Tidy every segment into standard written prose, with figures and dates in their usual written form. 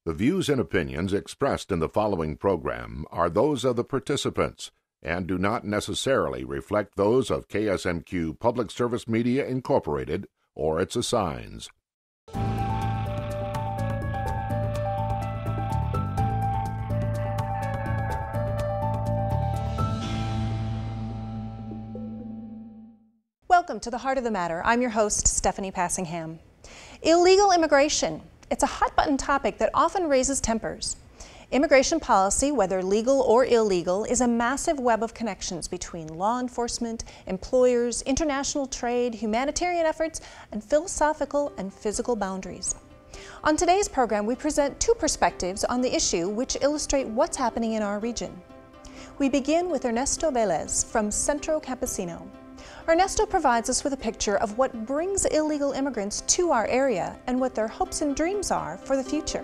The views and opinions expressed in the following program are those of the participants and do not necessarily reflect those of KSMQ Public Service Media Incorporated or its assigns. Welcome to the Heart of the Matter. I'm your host, Stephanie Passingham. Illegal immigration. It's a hot-button topic that often raises tempers. Immigration policy, whether legal or illegal, is a massive web of connections between law enforcement, employers, international trade, humanitarian efforts, and philosophical and physical boundaries. On today's program, we present two perspectives on the issue which illustrate what's happening in our region. We begin with Ernesto Velez from Centro Campesino. Ernesto provides us with a picture of what brings illegal immigrants to our area and what their hopes and dreams are for the future.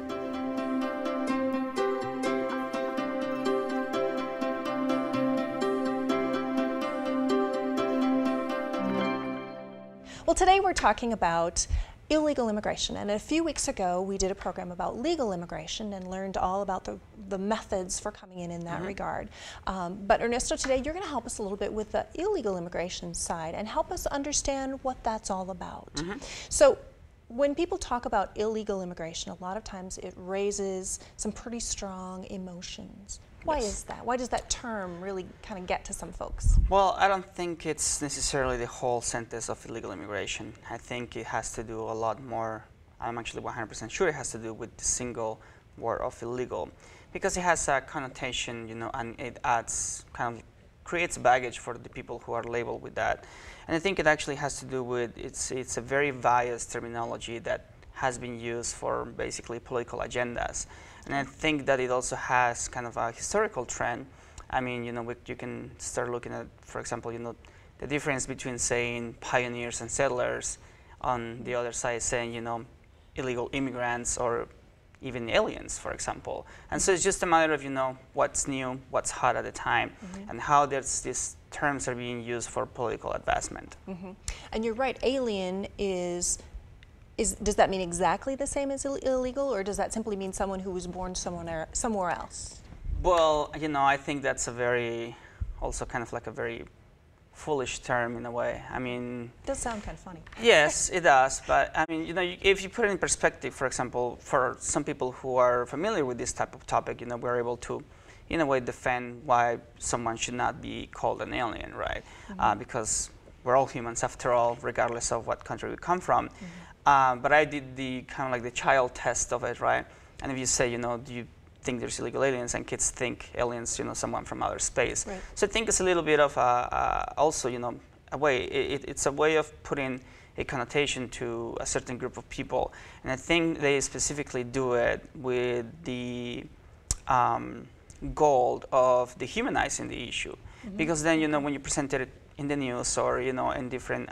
Well, today we're talking about illegal immigration, and a few weeks ago we did a program about legal immigration and learned all about the methods for coming in that regard. But Ernesto, today you're going to help us a little bit with the illegal immigration side and help us understand what that's all about. So when people talk about illegal immigration, a lot of times it raises some pretty strong emotions. Why is that? Why does that term really kind of get to some folks? Well, I don't think it's necessarily the whole sentence of illegal immigration. I think it has to do a lot more, I'm actually 100% sure it has to do with the single word of illegal, because it has a connotation, you know, and it adds, kind of creates baggage for the people who are labeled with that. And I think it actually has to do with, it's a very biased terminology that has been used for basically political agendas. And I think that it also has kind of a historical trend. I mean, you know, you can start looking at, for example, you know, the difference between saying pioneers and settlers, on the other side saying, you know, illegal immigrants or even aliens, for example. And so it's just a matter of, you know, what's new, what's hot at the time, and how these terms are being used for political advancement. And you're right, alien does that mean exactly the same as illegal, or does that simply mean someone who was born somewhere else? Well, you know, I think that's a very, also kind of like a very foolish term in a way. I mean, it does sound kind of funny. Yes, it does. But I mean, you know, if you put it in perspective, for example, for some people who are familiar with this type of topic, you know, we're able to, in a way, defend why someone should not be called an alien, right? Because we're all humans after all, regardless of what country we come from. But I did the kind of like the child test of it, right? And if you say, you know, do you think there's illegal aliens, and kids think aliens, you know, someone from outer space. Right. So I think it's a little bit of also, you know, a way, it's a way of putting a connotation to a certain group of people. And I think they specifically do it with the goal of dehumanizing the issue. Because then, you know, when you present it in the news or, you know, in different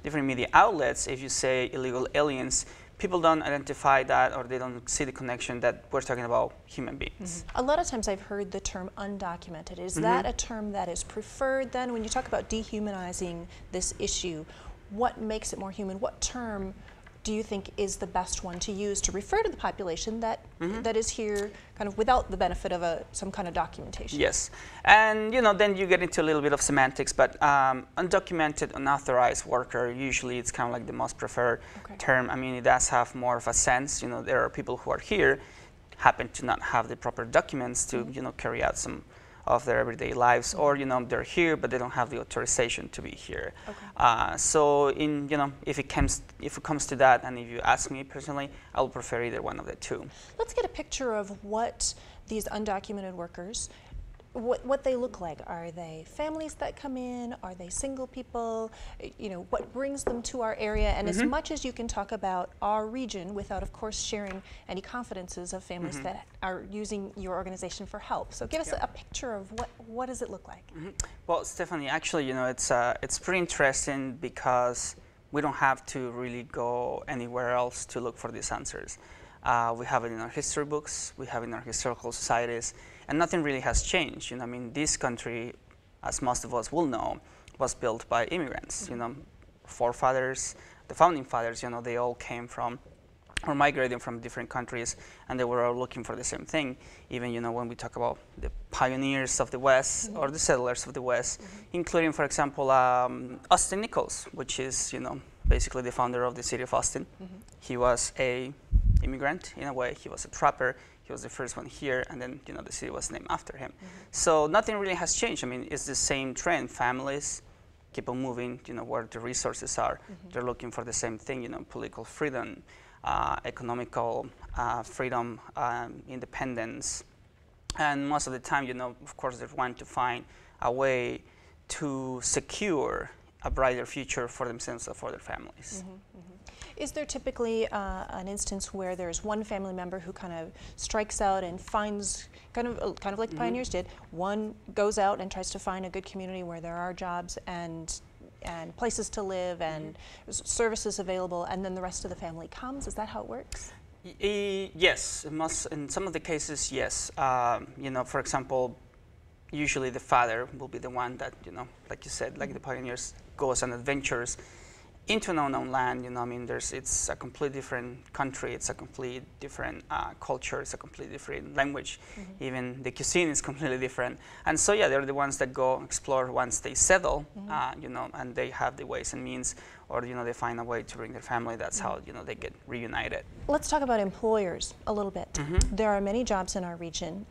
media outlets, if you say illegal aliens, people don't identify that, or they don't see the connection that we're talking about human beings. A lot of times I've heard the term undocumented. Is that a term that is preferred then? When you talk about dehumanizing this issue, what makes it more human? What term do you think is the best one to use to refer to the population that that is here kind of without the benefit of some kind of documentation? Yes, and you know, then you get into a little bit of semantics, but undocumented, unauthorized worker, usually it's kind of like the most preferred term. I mean, it does have more of a sense. You know, there are people who are here, happen to not have the proper documents to, you know, carry out some of their everyday lives, or, you know, they're here but they don't have the authorization to be here. So in, you know, if it comes to that, and if you ask me personally, I would prefer either one of the two. Let's get a picture of what these undocumented workers, what they look like. Are they families that come in? Are they single people? You know, what brings them to our area? And as much as you can talk about our region without, of course, sharing any confidences of families that are using your organization for help. So give us a picture of what does it look like? Well, Stephanie, actually, you know, it's pretty interesting because we don't have to really go anywhere else to look for these answers. We have it in our history books, we have it in our historical societies, and nothing really has changed. You know, I mean, this country, as most of us will know, was built by immigrants. You know, forefathers, the founding fathers, you know, they all came from or migrating from different countries, and they were all looking for the same thing. Even, you know, when we talk about the pioneers of the West or the settlers of the West, including, for example, Austin Nichols, which is, you know, basically the founder of the city of Austin. He was a immigrant in a way. He was a trapper. He was the first one here, and then, you know, the city was named after him. So nothing really has changed. I mean, it's the same trend. Families keep on moving, you know, where the resources are. They're looking for the same thing, you know, political freedom, economical freedom, independence. And most of the time, you know, of course, they want to find a way to secure a brighter future for themselves and for their families. Is there typically an instance where there's one family member who kind of strikes out and finds, kind of like the pioneers did, one goes out and tries to find a good community where there are jobs and places to live and services available, and then the rest of the family comes? Is that how it works? Yes, it must. In some of the cases, yes. You know, for example, usually the father will be the one that, you know, like you said, like the pioneers, goes on adventures into an unknown land. You know, I mean, it's a completely different country, it's a completely different culture, it's a completely different language. Even the cuisine is completely different. And so, yeah, they're the ones that go explore once they settle, you know, and they have the ways and means, or, you know, they find a way to bring their family. That's how, you know, they get reunited. Let's talk about employers a little bit. There are many jobs in our region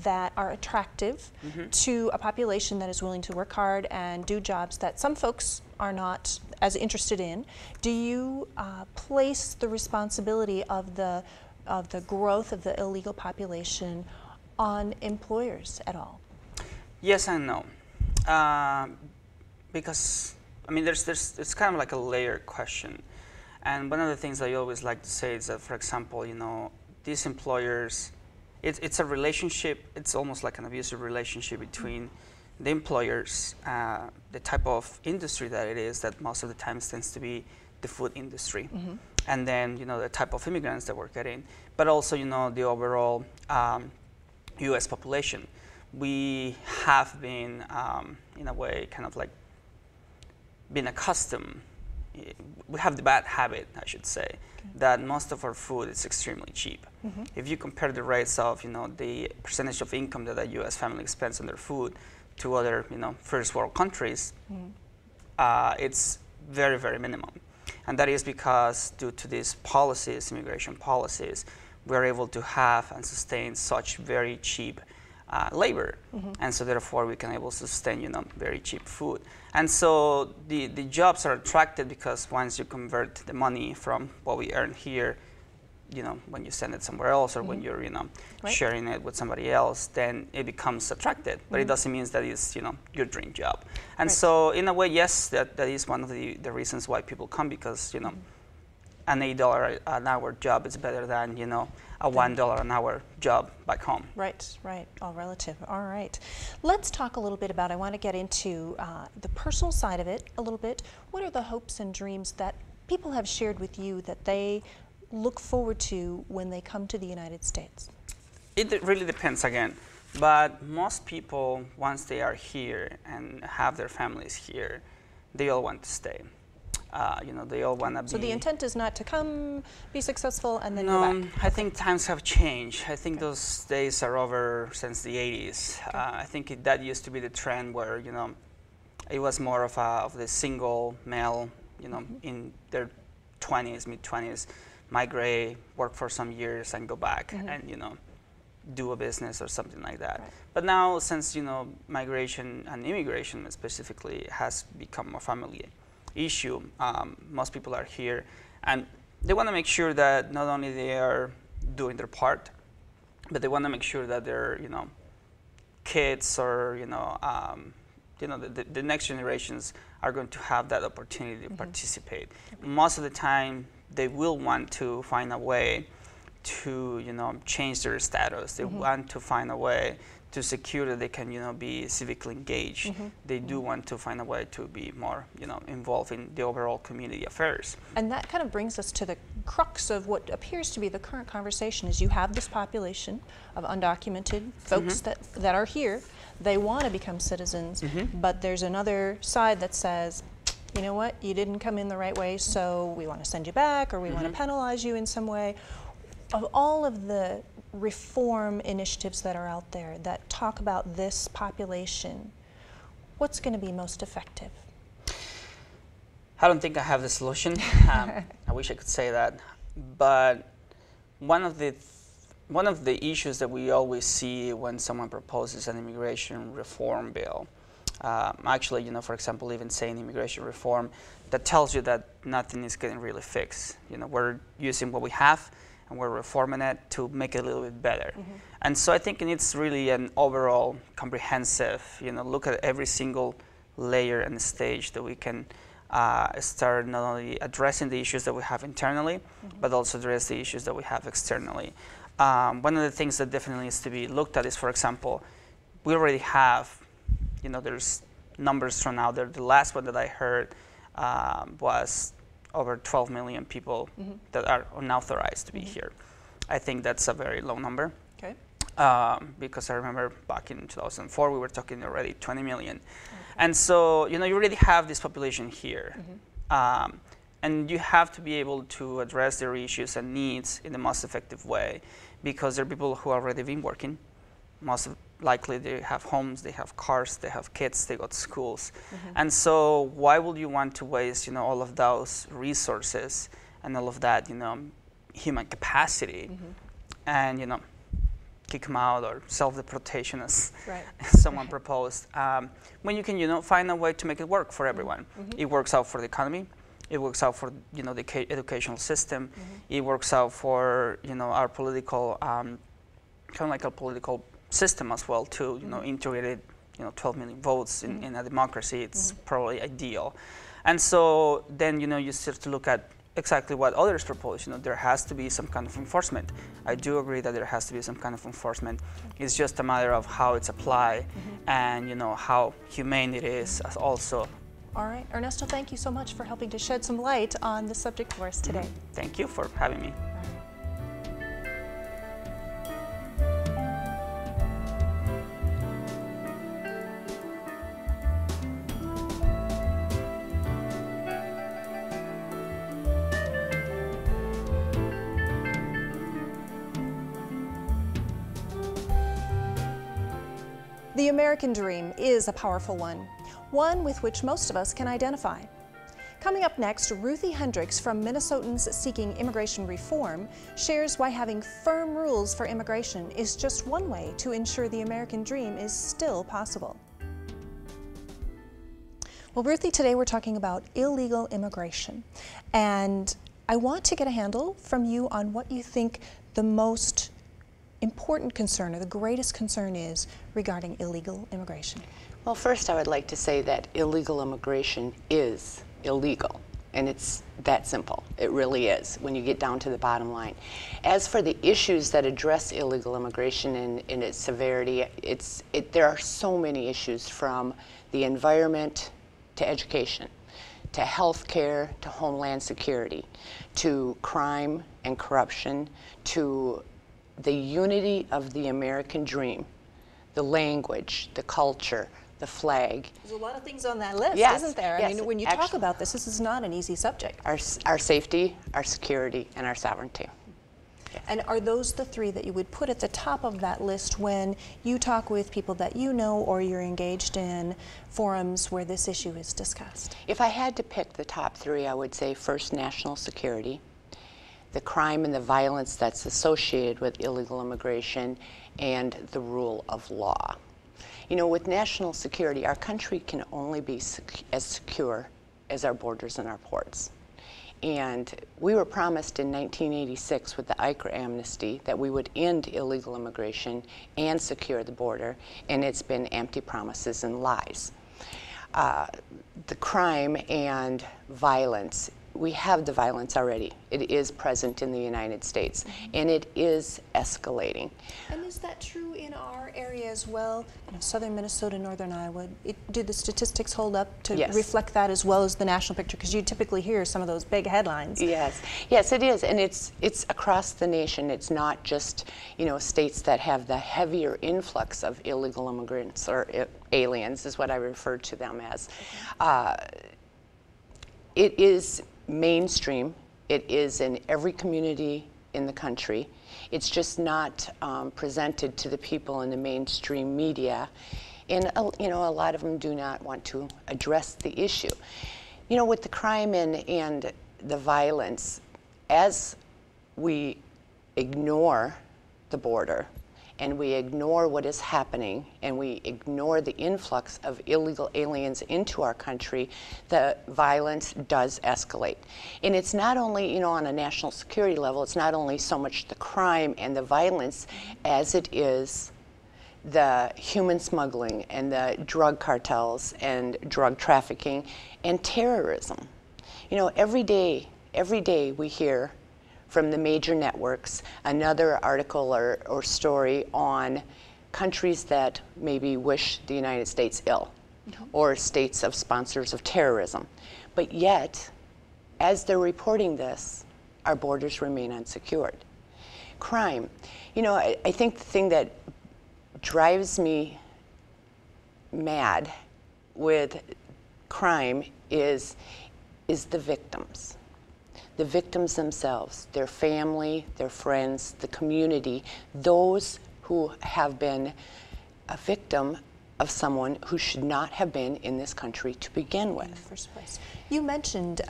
that are attractive to a population that is willing to work hard and do jobs that some folks are not as interested in. Do you place the responsibility of the growth of the illegal population on employers at all? Yes and no, because I mean, it's kind of like a layered question. And one of the things I always like to say is that, for example, you know, these employers, it's a relationship, it's almost like an abusive relationship between the employers, the type of industry that it is, that most of the times tends to be the food industry. And then, you know, the type of immigrants that we're getting, but also, you know, the overall US population. We have been, in a way, kind of like been accustomed, we have the bad habit, I should say, that most of our food is extremely cheap. If you compare the rates of, you know, the percentage of income that a US family spends on their food to other, you know, first world countries, it's very, very minimum. And that is because due to these policies, immigration policies, we're able to have and sustain such very cheap labor, and so therefore we can able to sustain, you know, very cheap food. And so the jobs are attracted because once you convert the money from what we earn here, you know, when you send it somewhere else, or when you're, you know, sharing it with somebody else, then it becomes attracted. But it doesn't mean that it's, you know, your dream job. And so in a way, yes, that is one of the reasons why people come, because, you know, an $8 an hour job is better than, you know, a $1 an hour job back home. Right, right, all relative. All right. Let's talk a little bit about, I want to get into the personal side of it a little bit. What are the hopes and dreams that people have shared with you that they look forward to when they come to the United States? It really depends again, but most people, once they are here and have their families here, they all want to stay. You know, they all want to be... So the intent is not to come, be successful, and then go back? I think times have changed. I think those days are over since the 80s. I think that used to be the trend where, you know, it was more of the single male, you know, in their 20s, mid-20s, migrate, work for some years, and go back and, you know, do a business or something like that. But now, since, you know, migration and immigration specifically has become a family issue, most people are here, and they want to make sure that not only they are doing their part, but they want to make sure that their, you know, kids or, you know, the next generations are going to have that opportunity to participate. Most of the time, they will want to find a way to, you know, change their status. They want to find a way to secure that they can, you know, be civically engaged. They do want to find a way to be more, you know, involved in the overall community affairs. And that kind of brings us to the crux of what appears to be the current conversation. Is you have this population of undocumented folks that are here. They want to become citizens, but there's another side that says, you know what, you didn't come in the right way, so we want to send you back, or we want to penalize you in some way. Of all of the reform initiatives that are out there that talk about this population, what's going to be most effective? I don't think I have the solution. I wish I could say that, but one of the issues that we always see when someone proposes an immigration reform bill, actually, for example, even saying immigration reform, that tells you that nothing is getting really fixed. We're using what we have and we're reforming it to make it a little bit better. And so I think it needs really an overall comprehensive, look at every single layer and stage that we can start not only addressing the issues that we have internally, but also address the issues that we have externally. One of the things that definitely needs to be looked at is, for example, we already have, there's numbers thrown out there. The last one that I heard was over 12 million people that are unauthorized to be here. I think that's a very low number. Okay. Because I remember back in 2004, we were talking already 20 million. And so, you already have this population here. And you have to be able to address their issues and needs in the most effective way, because there are people who have already been working. Most likely they have homes, they have cars, they have kids, they go to schools. And so why would you want to waste, all of those resources and all of that, human capacity and, kick them out or self-deportation as someone proposed, when you can, find a way to make it work for everyone. It works out for the economy. It works out for, the educational system. It works out for, our political, kind of like a political system as well too, integrated, 12 million votes in a democracy. It's probably ideal. And so then, you start to look at exactly what others propose. There has to be some kind of enforcement. I do agree that there has to be some kind of enforcement. It's just a matter of how it's applied and, how humane it is as also. All right, Ernesto, thank you so much for helping to shed some light on the subject for us today. Thank you for having me. The American dream is a powerful one with which most of us can identify. Coming up next, Ruthie Hendricks from Minnesotans Seeking Immigration Reform shares why having firm rules for immigration is just one way to ensure the American dream is still possible. Well, Ruthie, today we're talking about illegal immigration, and I want to get a handle from you on what you think the most important concern or the greatest concern is regarding illegal immigration. Well, first I would like to say that illegal immigration is illegal, and it's that simple. It really is when you get down to the bottom line. As for the issues that address illegal immigration in its severity, there are so many issues, from the environment to education, to health care, to homeland security, to crime and corruption, to the unity of the American dream, the language, the culture, the flag. There's a lot of things on that list, isn't there? Yes, I mean, when you talk about this is not an easy subject. Our safety, our security, and our sovereignty. Yes. And are those the three that you would put at the top of that list when you talk with people that you know or you're engaged in forums where this issue is discussed? If I had to pick the top three, I would say first, national security, the crime and the violence that's associated with illegal immigration, and the rule of law. With national security, our country can only be as secure as our borders and our ports. And we were promised in 1986 with the ICRA amnesty that we would end illegal immigration and secure the border, and it's been empty promises and lies. The crime and violence, we have the violence already. It is present in the United States, and it is escalating. And is that true in our area as well? Southern Minnesota, northern Iowa, do the statistics hold up to reflect that as well as the national picture? Because you typically hear some of those big headlines. Yes, it is, and it's across the nation. It's not just states that have the heavier influx of illegal immigrants, or aliens is what I refer to them as. It is mainstream. It is in every community in the country. It's just not presented to the people in the mainstream media. And you know, a lot of them do not want to address the issue. You know, with the crime and the violence, as we ignore the border and we ignore what is happening and we ignore the influx of illegal aliens into our country, the violence does escalate. And it's not only, you know, on a national security level, it's not only so much the crime and the violence as it is the human smuggling and the drug cartels and drug trafficking and terrorism. You know, every day we hear from the major networks another article or story on countries that maybe wish the United States ill, or states of sponsors of terrorism. But yet, as they're reporting this, our borders remain unsecured. Crime. You know, I think the thing that drives me mad with crime is the victims. The victims themselves, their family, their friends, the community, those who have been a victim of someone who should not have been in this country to begin with. In the first place. You mentioned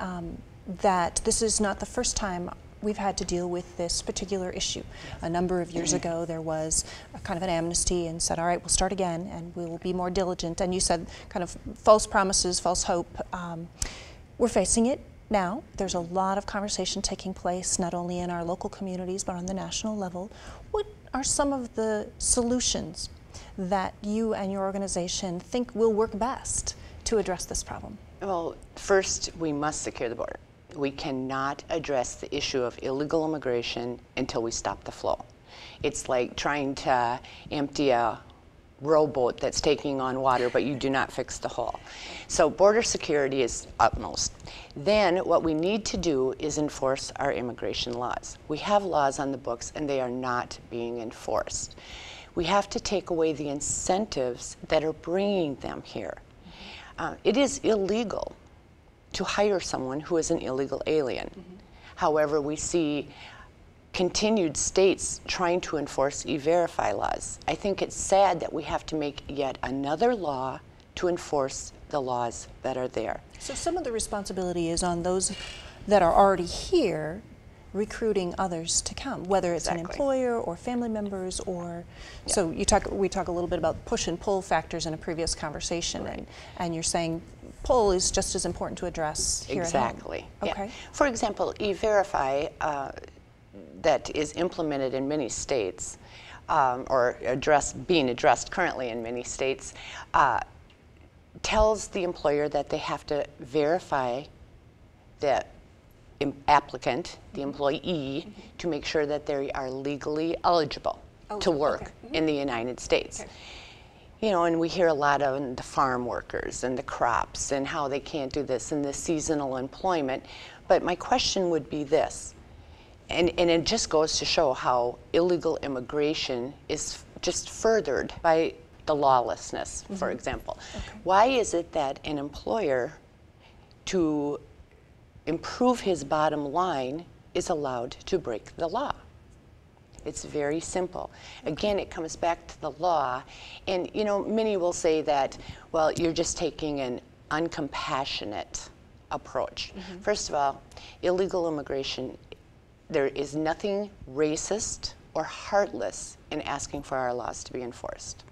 that this is not the first time we've had to deal with this particular issue. A number of years ago, there was a kind of an amnesty and said, all right, we'll start again and we will be more diligent. And you said kind of false promises, false hope. We're facing it now. There's a lot of conversation taking place, not only in our local communities, but on the national level. What are some of the solutions that you and your organization think will work best to address this problem? Well, first, we must secure the border. We cannot address the issue of illegal immigration until we stop the flow. It's like trying to empty a rowboat that's taking on water, but you do not fix the hole. So border security is utmost. Then what we need to do is enforce our immigration laws. We have laws on the books and they are not being enforced. We have to take away the incentives that are bringing them here. It is illegal to hire someone who is an illegal alien. However, we see continued states trying to enforce e-verify laws. I think it's sad that we have to make yet another law to enforce the laws that are there. So some of the responsibility is on those that are already here recruiting others to come, whether it's an employer or family members or, so we talk a little bit about push and pull factors in a previous conversation, and you're saying pull is just as important to address here at home. Okay. For example, e-verify that is implemented in many states, or being addressed currently in many states, tells the employer that they have to verify the applicant, the employee, to make sure that they are legally eligible to work in the United States. You know, and we hear a lot of the farm workers and the crops and how they can't do this and the seasonal employment. But my question would be this, and it just goes to show how illegal immigration is just furthered by the lawlessness, for example. Why is it that an employer, to improve his bottom line, is allowed to break the law? It's very simple. Again, it comes back to the law. And, you know, many will say that, well, you're just taking an uncompassionate approach. First of all, illegal immigration, there is nothing racist or heartless in asking for our laws to be enforced.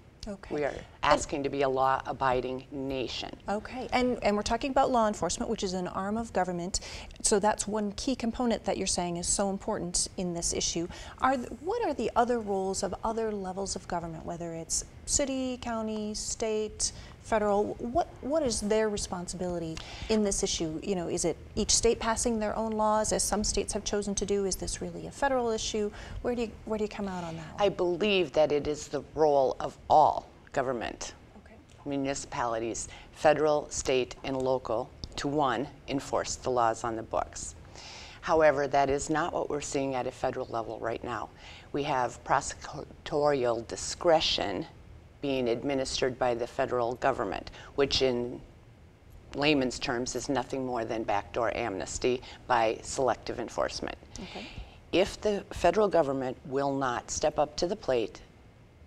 We are asking to be a law-abiding nation. And we're talking about law enforcement, which is an arm of government. So that's one key component that you're saying is so important in this issue. What are the other roles of other levels of government, whether it's city, county, state, federal? What is their responsibility in this issue? You know, is it each state passing their own laws, as some states have chosen to do? Is this really a federal issue? Where do you come out on that one? I believe that it is the role of all government, municipalities, federal, state, and local, to one, enforce the laws on the books. However, that is not what we're seeing at a federal level right now. We have prosecutorial discretion being administered by the federal government, which in layman's terms, is nothing more than backdoor amnesty by selective enforcement. Okay. If the federal government will not step up to the plate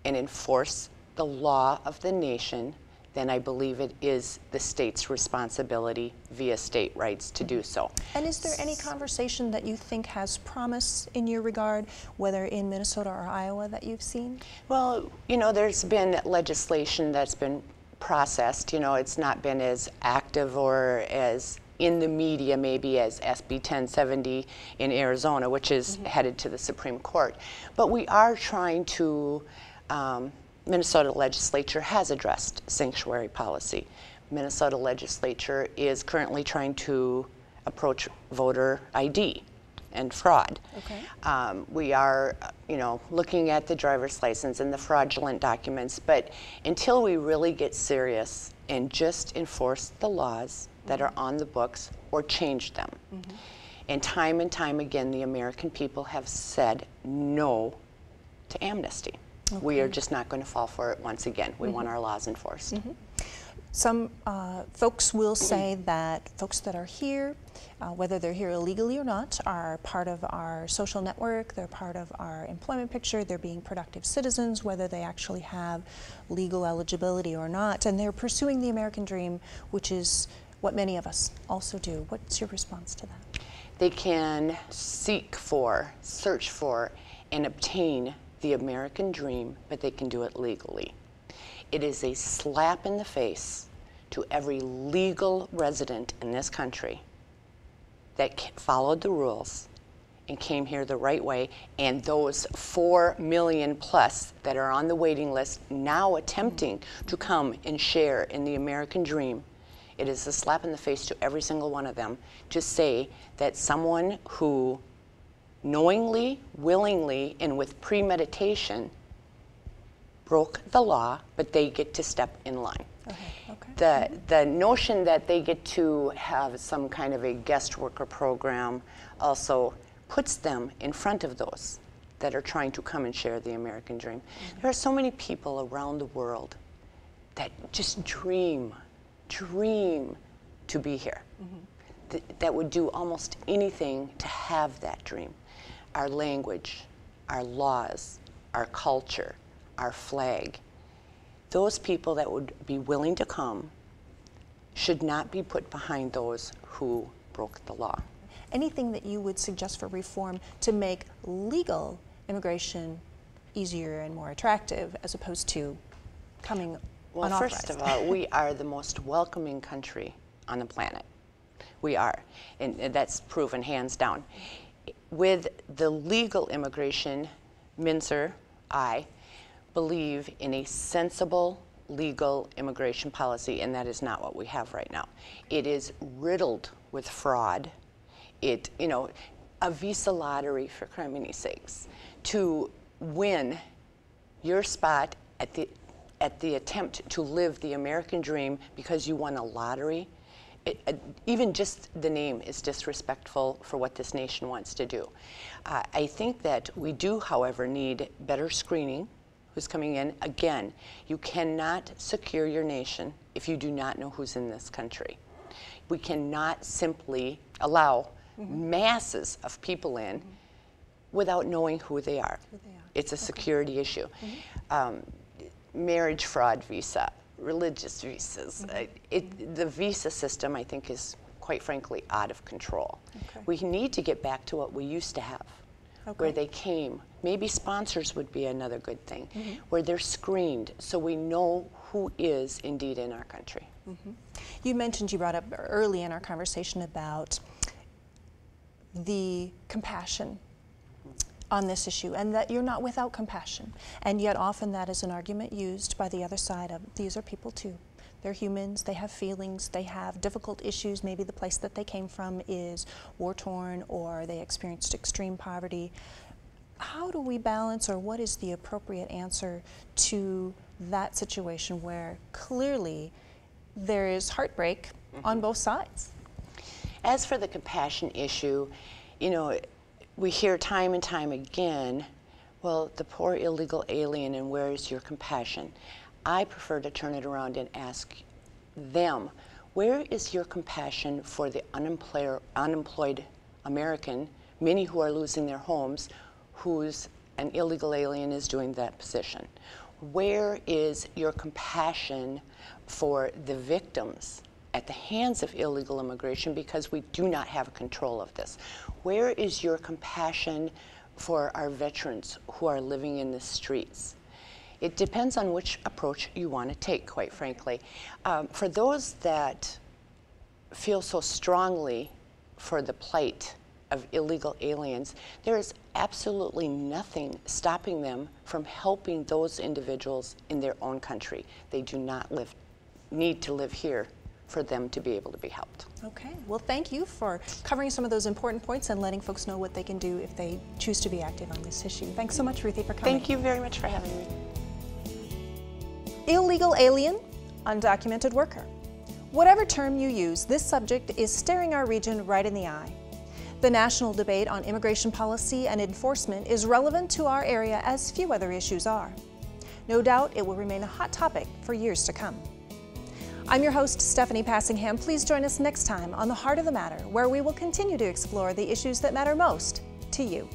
and enforce the law of the nation, then I believe it is the state's responsibility via state rights to do so. And is there any conversation that you think has promise in your regard, whether in Minnesota or Iowa, that you've seen? Well, you know, there's been legislation that's been processed. You know, it's not been as active or as in the media maybe as SB 1070 in Arizona, which is headed to the Supreme Court. But we are trying to, Minnesota legislature has addressed sanctuary policy. Minnesota legislature is currently trying to approach voter ID and fraud. Okay. We are, you know, looking at the driver's license and the fraudulent documents, but until we really get serious and just enforce the laws that are on the books or change them. And time again, the American people have said no to amnesty. Okay. We are just not going to fall for it once again. We want our laws enforced. Some folks will say that folks that are here, whether they're here illegally or not, are part of our social network, they're part of our employment picture, they're being productive citizens, whether they actually have legal eligibility or not, and they're pursuing the American dream, which is what many of us also do. What's your response to that? They can seek for, search for, and obtain the American dream, but they can do it legally. It is a slap in the face to every legal resident in this country that followed the rules and came here the right way, and those 4 million plus that are on the waiting list now attempting to come and share in the American dream. It is a slap in the face to every single one of them to say that someone who knowingly, willingly, and with premeditation broke the law, but they get to step in line. Okay. The notion that they get to have some kind of a guest worker program also puts them in front of those that are trying to come and share the American dream. There are so many people around the world that just dream to be here, that would do almost anything to have that dream. Our language, our laws, our culture, our flag, those people that would be willing to come should not be put behind those who broke the law. Anything that you would suggest for reform to make legal immigration easier and more attractive as opposed to coming Well, unauthorized? first of all, we are the most welcoming country on the planet. We are, and that's proven hands down. With the legal immigration, Minzer, I believe in a sensible legal immigration policy, and that is not what we have right now. It is riddled with fraud. It, you know, a visa lottery, for criminy sakes, to win your spot at the attempt to live the American dream because you won a lottery. Even just the name is disrespectful for what this nation wants to do. I think that we do, however, need better screening who's coming in. Again, you cannot secure your nation if you do not know who's in this country. We cannot simply allow masses of people in without knowing who they are. It's a security issue. Marriage fraud visa, religious visas. The visa system, I think, is quite frankly out of control. Okay. We need to get back to what we used to have, where they came. Maybe sponsors would be another good thing, where they're screened so we know who is indeed in our country. You mentioned, you brought up early in our conversation about the compassion on this issue, and that you're not without compassion. And yet often that is an argument used by the other side of, these are people too. They're humans, they have feelings, they have difficult issues. Maybe the place that they came from is war-torn, or they experienced extreme poverty. How do we balance, or what is the appropriate answer to that situation where clearly there is heartbreak on both sides? As for the compassion issue, you know, we hear time and time again, well, the poor illegal alien, and where is your compassion? I prefer to turn it around and ask them, Where is your compassion for the unemployed American, many who are losing their homes, who's an illegal alien is doing that position? Where is your compassion for the victims at the hands of illegal immigration, because we do not have control of this? Where is your compassion for our veterans who are living in the streets? It depends on which approach you want to take, quite frankly. For those that feel so strongly for the plight of illegal aliens, there is absolutely nothing stopping them from helping those individuals in their own country. They do not need to live here for them to be able to be helped. Okay, well, thank you for covering some of those important points and letting folks know what they can do if they choose to be active on this issue. Thanks so much, Ruthie, for coming. Thank you very much for having me. Illegal alien, undocumented worker. Whatever term you use, this subject is staring our region right in the eye. The national debate on immigration policy and enforcement is relevant to our area as few other issues are. No doubt it will remain a hot topic for years to come. I'm your host, Stephanie Passingham. Please join us next time on The Heart of the Matter, where we will continue to explore the issues that matter most to you.